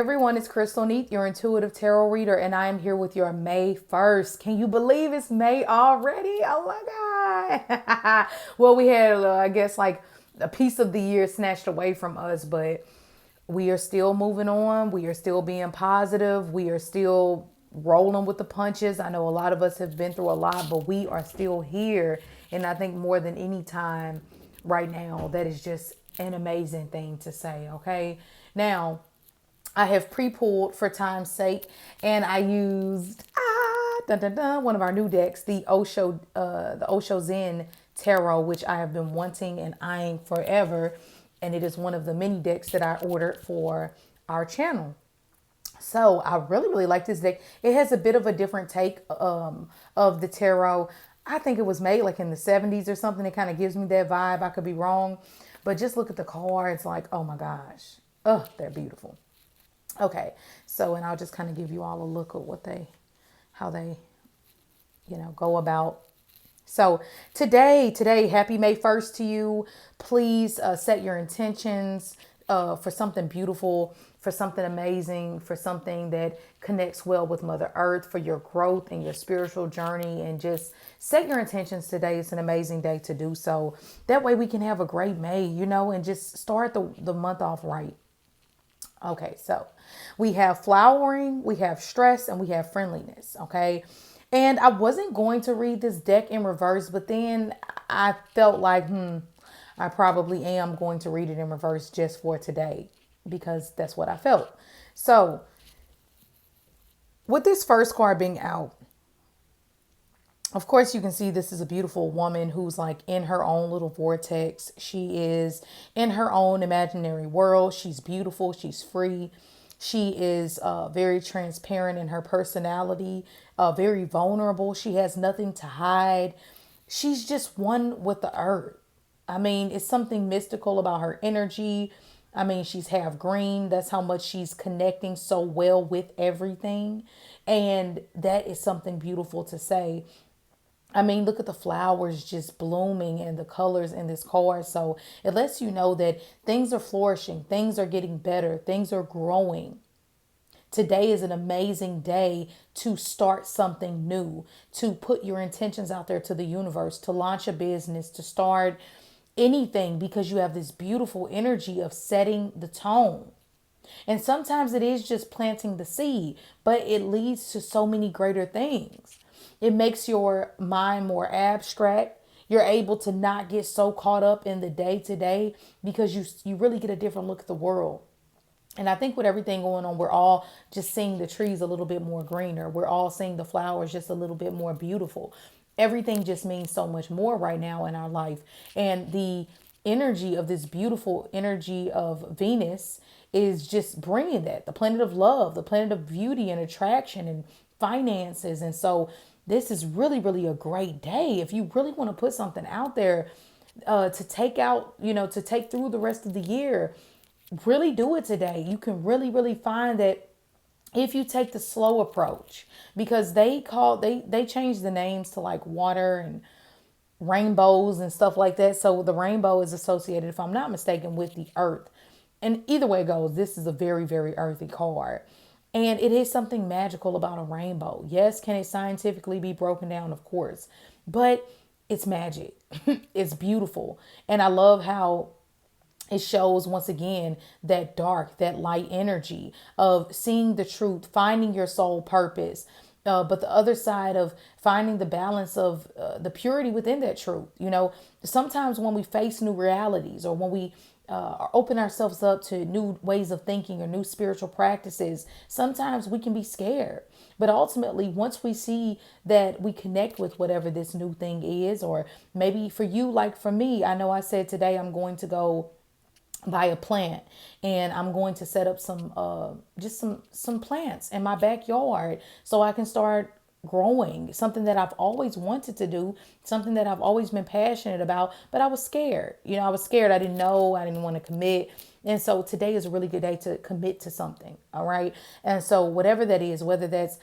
everyone, it's Crystal Neat, your intuitive tarot reader, and I am here with your May 1st. Can you believe it's May already? Oh my God. Well, we had, I guess, like a piece of the year snatched away from us, but we are still moving on. We are still being positive. We are still rolling with the punches. I know a lot of us have been through a lot, but we are still here. And I think more than any time right now, that is just an amazing thing to say. Okay. Now, I have pre-pulled for time's sake, and I used one of our new decks, the Osho Zen Tarot, which I have been wanting and eyeing forever, and it is one of the mini decks that I ordered for our channel. So I really like this deck. It has a bit of a different take of the tarot. I think it was made like in the 70s or something. It kind of gives me that vibe. I could be wrong, but just look at the cards. Like, oh my gosh, oh, they're beautiful. Okay, so and I'll just kind of give you all a look at how they, go about. So today, happy May 1st to you. Please set your intentions for something beautiful, for something amazing, for something that connects well with Mother Earth, for your growth and your spiritual journey, and just set your intentions today. It's an amazing day to do so. That way we can have a great May, and just start the month off right. Okay, so we have flowering, we have stress, and we have friendliness. Okay. And I wasn't going to read this deck in reverse, but then I felt like, I probably am going to read it in reverse just for today because that's what I felt. So with this first card being out, of course, you can see this is a beautiful woman who's like in her own little vortex. She is in her own imaginary world. She's beautiful. She's free. She is very transparent in her personality, very vulnerable. She has nothing to hide. She's just one with the earth. I mean, it's something mystical about her energy. I mean, she's half green. That's how much she's connecting so well with everything. And that is something beautiful to say. I mean, look at the flowers just blooming and the colors in this card. So it lets you know that things are flourishing, things are getting better, things are growing. Today is an amazing day to start something new, to put your intentions out there to the universe, to launch a business, to start anything, because you have this beautiful energy of setting the tone. And sometimes it is just planting the seed, but it leads to so many greater things. It makes your mind more abstract. You're able to not get so caught up in the day to day because you really get a different look at the world. And I think with everything going on, we're all just seeing the trees a little bit more greener. We're all seeing the flowers just a little bit more beautiful. Everything just means so much more right now in our life. And the energy of this beautiful energy of Venus is just bringing that. The planet of love, the planet of beauty and attraction and finances. And so this is really a great day. If you really want to put something out there to take out, to take through the rest of the year, really do it today. You can really find that if you take the slow approach, because they changed the names to like water and rainbows and stuff like that. So the rainbow is associated, if I'm not mistaken, with the earth. And either way it goes, this is a very earthy card. And it is something magical about a rainbow. Yes, can it scientifically be broken down? Of course. But it's magic. It's beautiful. And I love how it shows once again that dark, that light energy of seeing the truth, finding your soul purpose. But the other side of finding the balance of the purity within that truth. Sometimes when we face new realities or when we open ourselves up to new ways of thinking or new spiritual practices, sometimes we can be scared. But ultimately, once we see that we connect with whatever this new thing is, or maybe for you, like for me, I know I said today I'm going to go buy a plant and I'm going to set up some plants in my backyard so I can start growing something that I've always wanted to do, something that I've always been passionate about, but I was scared. I was scared. I didn't know. I didn't want to commit. And so today is a really good day to commit to something. All right. And so whatever that is, whether that's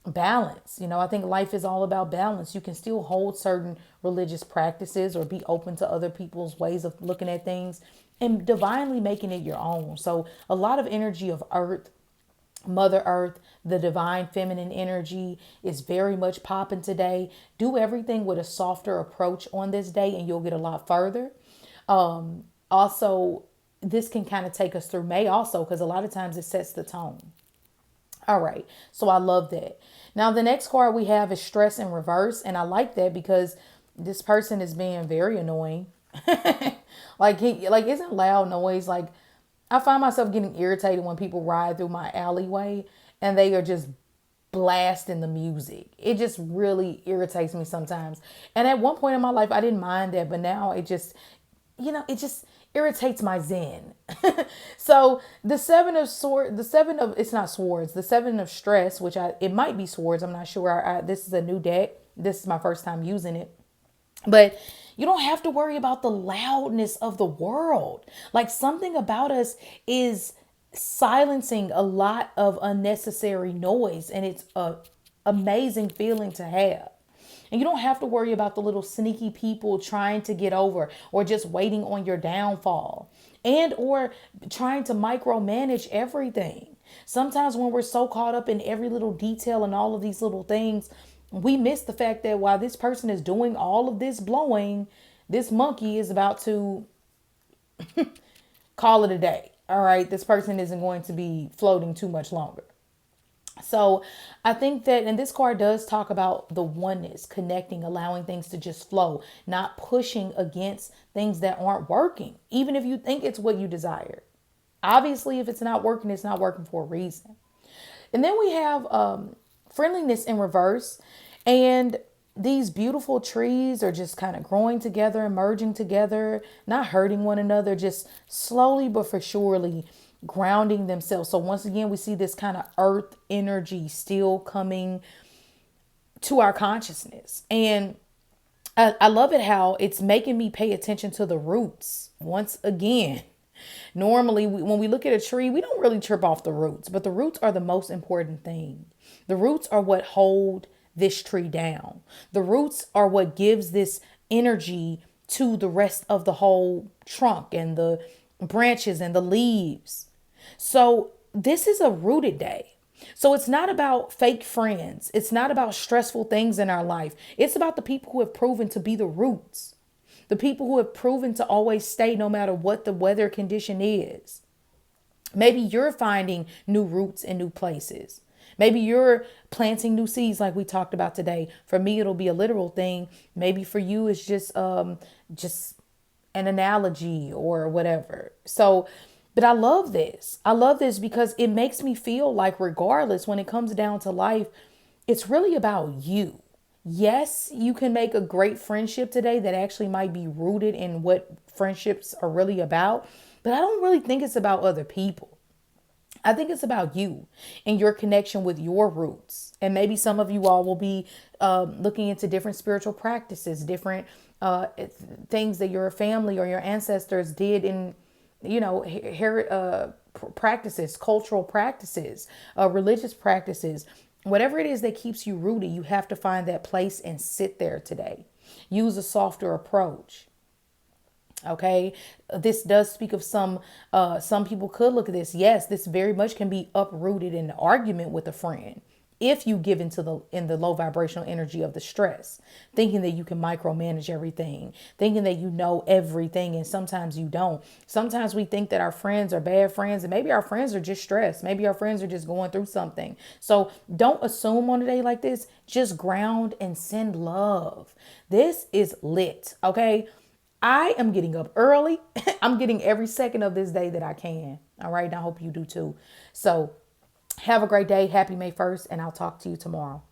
balance, I think life is all about balance. You can still hold certain religious practices or be open to other people's ways of looking at things and divinely making it your own. So a lot of energy of earth Mother Earth, the divine feminine energy is very much popping today. Do everything with a softer approach on this day and you'll get a lot further. Also, this can kind of take us through May also because a lot of times it sets the tone. All right. So I love that. Now, the next card we have is stress in reverse. And I like that because this person is being very annoying. Like isn't loud noise. Like I find myself getting irritated when people ride through my alleyway and they are just blasting the music. It just really irritates me sometimes. And at one point in my life, I didn't mind that. But now it just irritates my zen. So it's not swords, the seven of stress, it might be swords. I'm not sure. This is a new deck. This is my first time using it. But you don't have to worry about the loudness of the world. Like something about us is silencing a lot of unnecessary noise. And it's a amazing feeling to have. And you don't have to worry about the little sneaky people trying to get over or just waiting on your downfall and or trying to micromanage everything. Sometimes when we're so caught up in every little detail and all of these little things, we miss the fact that while this person is doing all of this blowing, this monkey is about to call it a day. All right. This person isn't going to be floating too much longer. So I think that, and this card does talk about the oneness, connecting, allowing things to just flow, not pushing against things that aren't working, even if you think it's what you desire. Obviously, if it's not working, it's not working for a reason. And then we have friendliness in reverse. And these beautiful trees are just kind of growing together and merging together, not hurting one another, just slowly but for surely grounding themselves. So once again, we see this kind of earth energy still coming to our consciousness. And I love it how it's making me pay attention to the roots. Once again, normally when we look at a tree, we don't really trip off the roots, but the roots are the most important thing. The roots are what hold this tree down. The roots are what gives this energy to the rest of the whole trunk and the branches and the leaves. So this is a rooted day. So it's not about fake friends. It's not about stressful things in our life. It's about the people who have proven to be the roots. The people who have proven to always stay no matter what the weather condition is. Maybe you're finding new roots in new places. Maybe you're planting new seeds like we talked about today. For me, it'll be a literal thing. Maybe for you, it's just an analogy or whatever. So, but I love this. I love this because it makes me feel like regardless, when it comes down to life, it's really about you. Yes, you can make a great friendship today that actually might be rooted in what friendships are really about. But I don't really think it's about other people. I think it's about you and your connection with your roots. And maybe some of you all will be looking into different spiritual practices, different things that your family or your ancestors did in, practices, cultural practices, religious practices. Whatever it is that keeps you rooted, you have to find that place and sit there today. Use a softer approach. Okay, this does speak of some people could look at this. Yes, this very much can be uprooted in an argument with a friend if you give into in the low vibrational energy of the stress, thinking that you can micromanage everything, thinking that you know everything, and sometimes you don't. Sometimes we think that our friends are bad friends, and maybe our friends are just stressed. Maybe our friends are just going through something. So don't assume on a day like this. Just ground and send love. This is lit. Okay. I am getting up early. I'm getting every second of this day that I can. All right. And I hope you do too. So have a great day. Happy May 1st. And I'll talk to you tomorrow.